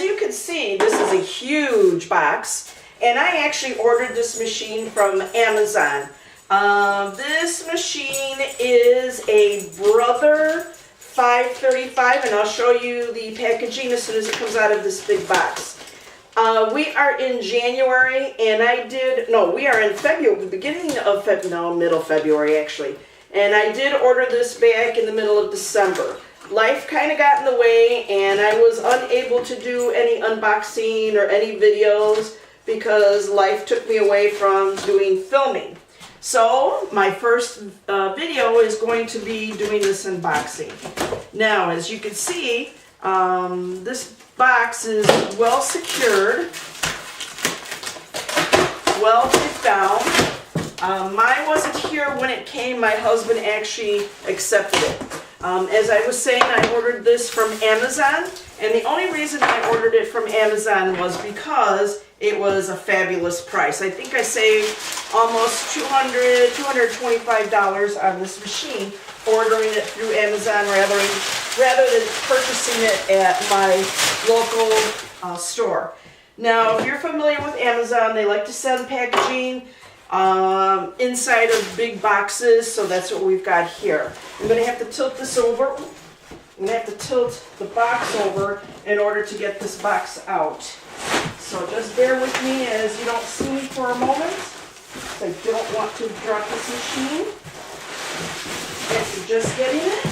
you can see, this is a huge box, and I actually ordered this machine from Amazon. This machine is a Brother 535, and I'll show you the packaging as soon as it comes out of this big box. We are in January, and we are in February, the beginning of February, no, middle February actually. And I did order this back in the middle of December. Life kind of got in the way, and I was unable to do any unboxing or any videos because life took me away from doing filming. So my first video is going to be doing this unboxing. Now, as you can see, this box is well secured, well taped down. Mine wasn't here when it came. My husband actually accepted it. As I was saying, I ordered this from Amazon, and the only reason I ordered it from Amazon was because it was a fabulous price. I think I saved almost $225 on this machine ordering it through Amazon rather than purchasing it at my local store. Now, if you're familiar with Amazon, they like to send packaging inside of big boxes, so that's what we've got here. I'm going to have to tilt this over. I'm going to have to tilt the box over in order to get this box out. So just bear with me as you don't see me for a moment. I don't want to drop this machine. As you're just getting it.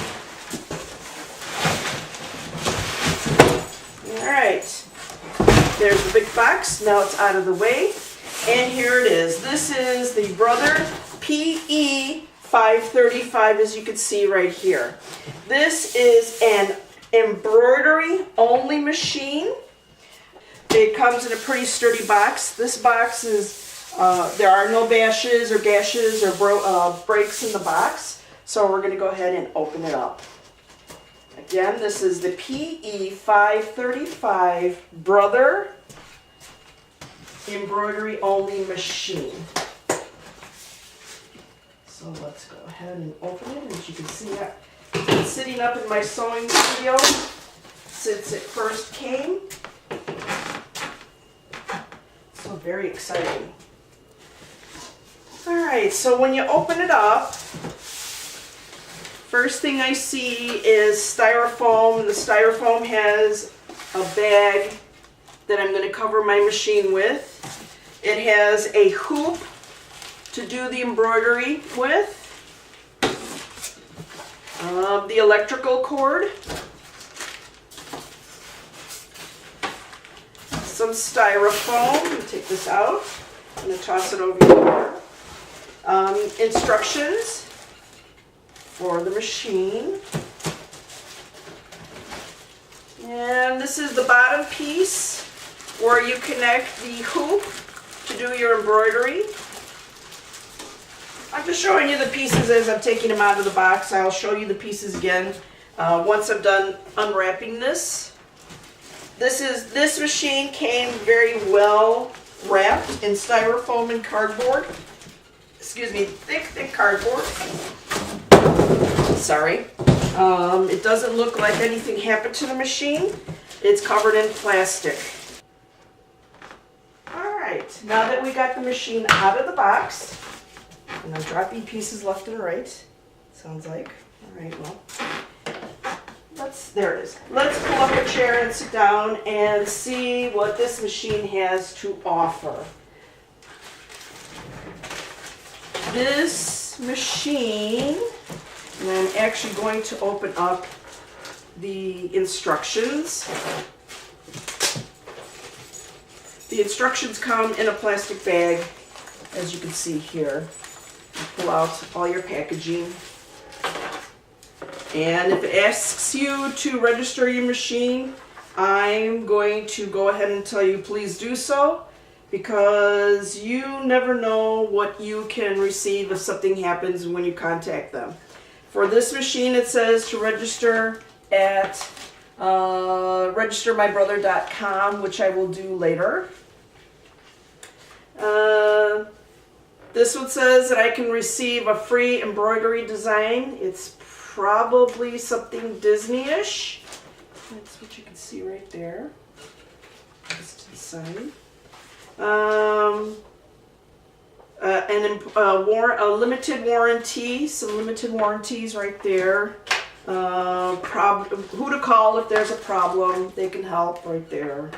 Alright. There's the big box. Now it's out of the way. And here it is. This is the Brother PE 535, as you can see right here. This is an embroidery only machine. It comes in a pretty sturdy box. This box is, there are no bashes or gashes or breaks in the box. So we're going to go ahead and open it up. Again, this is the PE 535 Brother embroidery only machine. So let's go ahead and open it. As you can see, I've been sitting up in my sewing studio since it first came. So very exciting. Alright, so when you open it up, first thing I see is styrofoam. The styrofoam has a bag that I'm going to cover my machine with. It has a hoop to do the embroidery with, the electrical cord, some styrofoam. Let me take this out. I'm going to toss it over here. Instructions for the machine. And this is the bottom piece where you connect the hoop to do your embroidery. I'm just showing you the pieces as I'm taking them out of the box. I'll show you the pieces again once I'm done unwrapping this. This machine came very well wrapped in styrofoam and cardboard. Excuse me, thick cardboard. Sorry. It doesn't look like anything happened to the machine. It's covered in plastic. Alright, now that we got the machine out of the box, and I'm dropping pieces left and right, sounds like. Alright, well, there it is. Let's pull up a chair and sit down and see what this machine has to offer. This machine, and I'm actually going to open up the instructions. The instructions come in a plastic bag, as you can see here. You pull out all your packaging. And if it asks you to register your machine, I'm going to go ahead and tell you please do so, because you never know what you can receive if something happens when you contact them. For this machine, it says to register at registermybrother.com, which I will do later. This one says that I can receive a free embroidery design. It's probably something Disney-ish. That's what you can see right there. to the side. A limited warranty, some limited warranties right there. Who to call if there's a problem, they can help right there.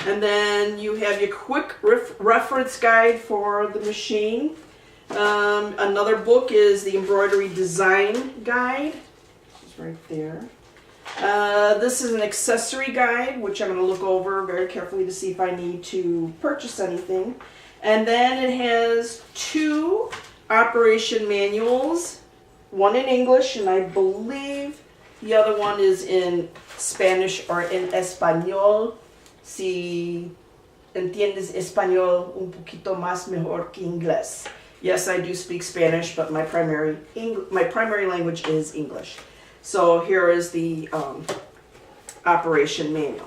And then you have your quick reference guide for the machine. Another book is the embroidery design guide. It's right there. This is an accessory guide, which I'm going to look over very carefully to see if I need to purchase anything. And then it has 2 operation manuals, one in English, and I believe the other one is in Spanish or in Español. Si entiendes español un poquito más mejor que inglés. Yes, I do speak Spanish, but my primary language is English. So here is the operation manual.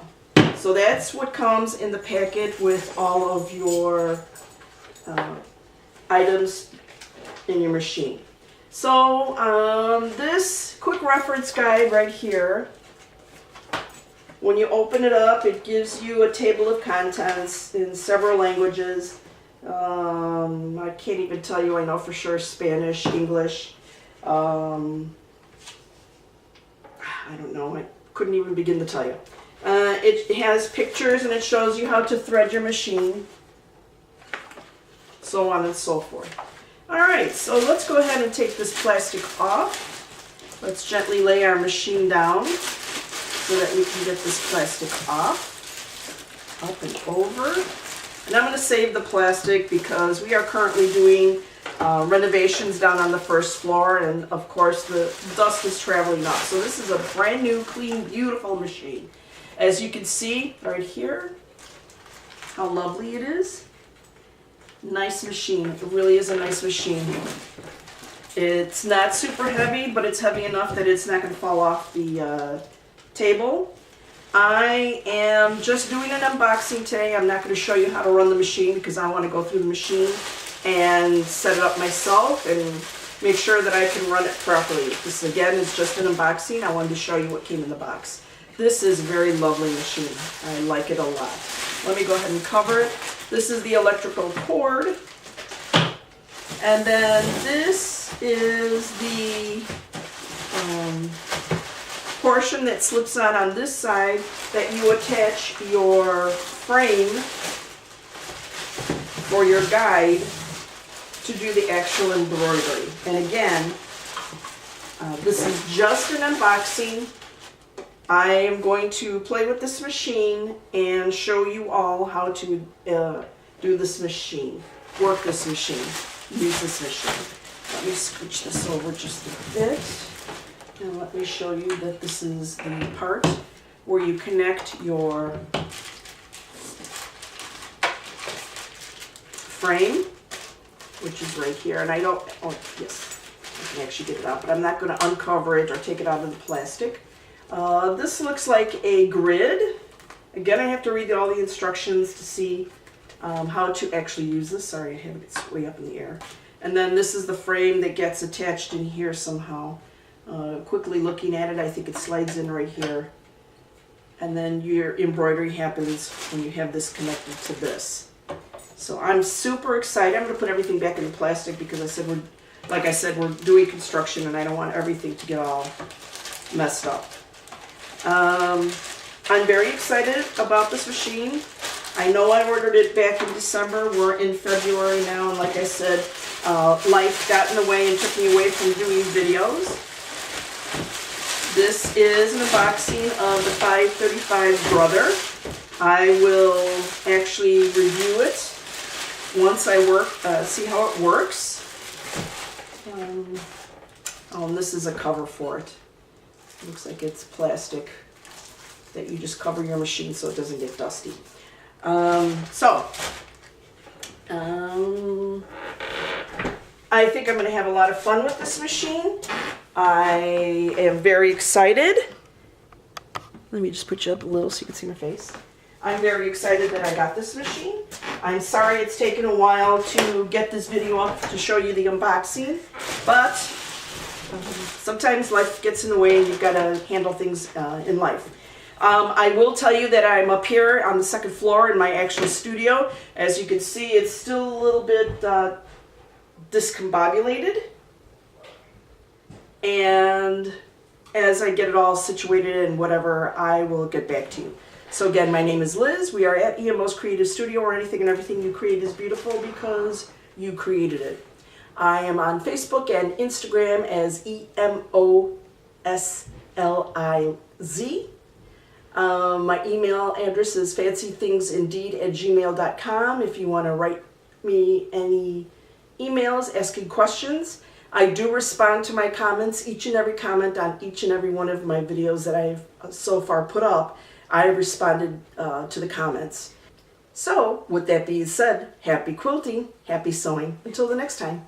So that's what comes in the packet with all of your items in your machine. So this quick reference guide right here, when you open it up, it gives you a table of contents in several languages. I can't even tell you, I know for sure Spanish, English, I don't know, I couldn't even begin to tell you. It has pictures and it shows you how to thread your machine, so on and so forth. Alright, so let's go ahead and take this plastic off. Let's gently lay our machine down so that we can get this plastic off, up and over. And I'm going to save the plastic because we are currently doing renovations down on the first floor, and of course the dust is traveling up. So this is a brand new, clean, beautiful machine. As you can see right here, how lovely it is. Nice machine. It really is a nice machine. It's not super heavy, but it's heavy enough that it's not going to fall off the table. I am just doing an unboxing today. I'm not going to show you how to run the machine because I want to go through the machine and set it up myself and make sure that I can run it properly. This again is just an unboxing. I wanted to show you what came in the box. This is a very lovely machine. I like it a lot. Let me go ahead and cover it. This is the electrical cord. And then this is the portion that slips on this side that you attach your frame for your guide to do the actual embroidery. And again, this is just an unboxing. I am going to play with this machine and show you all how to do this machine, work this machine, use this machine. Let me scooch this over just a bit. And let me show you that this is the part where you connect your frame, which is right here. And I don't, oh yes, I can actually get it out, but I'm not going to uncover it or take it out of the plastic. This looks like a grid. Again, I have to read all the instructions to see how to actually use this. Sorry, I have it way up in the air. And then this is the frame that gets attached in here somehow. Quickly looking at it, I think it slides in right here. And then your embroidery happens when you have this connected to this. So I'm super excited. I'm going to put everything back in the plastic because like I said, we're doing construction and I don't want everything to get all messed up. I'm very excited about this machine. I know I ordered it back in December. We're in February now, and like I said, life got in the way and took me away from doing videos. This is an unboxing of the 535 Brother. I will actually review it once I see how it works. Oh, and this is a cover for it. Looks like it's plastic that you just cover your machine so it doesn't get dusty. I think I'm going to have a lot of fun with this machine. I am very excited. Let me just put you up a little so you can see my face. I'm very excited that I got this machine. I'm sorry it's taken a while to get this video up to show you the unboxing, but sometimes life gets in the way and you've got to handle things in life. I will tell you that I'm up here on the second floor in my actual studio. As you can see, it's still a little bit discombobulated. And as I get it all situated and whatever, I will get back to you. So again, my name is Liz. We are at EMO's Creative Studio, where anything and everything you create is beautiful because you created it. I am on Facebook and Instagram as EMOSLIZ. My email address is fancythingsindeed@gmail.com if you want to write me any emails asking questions. I do respond to my comments, each and every comment on each and every one of my videos that I've so far put up. I responded to the comments. So, with that being said, happy quilting, happy sewing. Until the next time.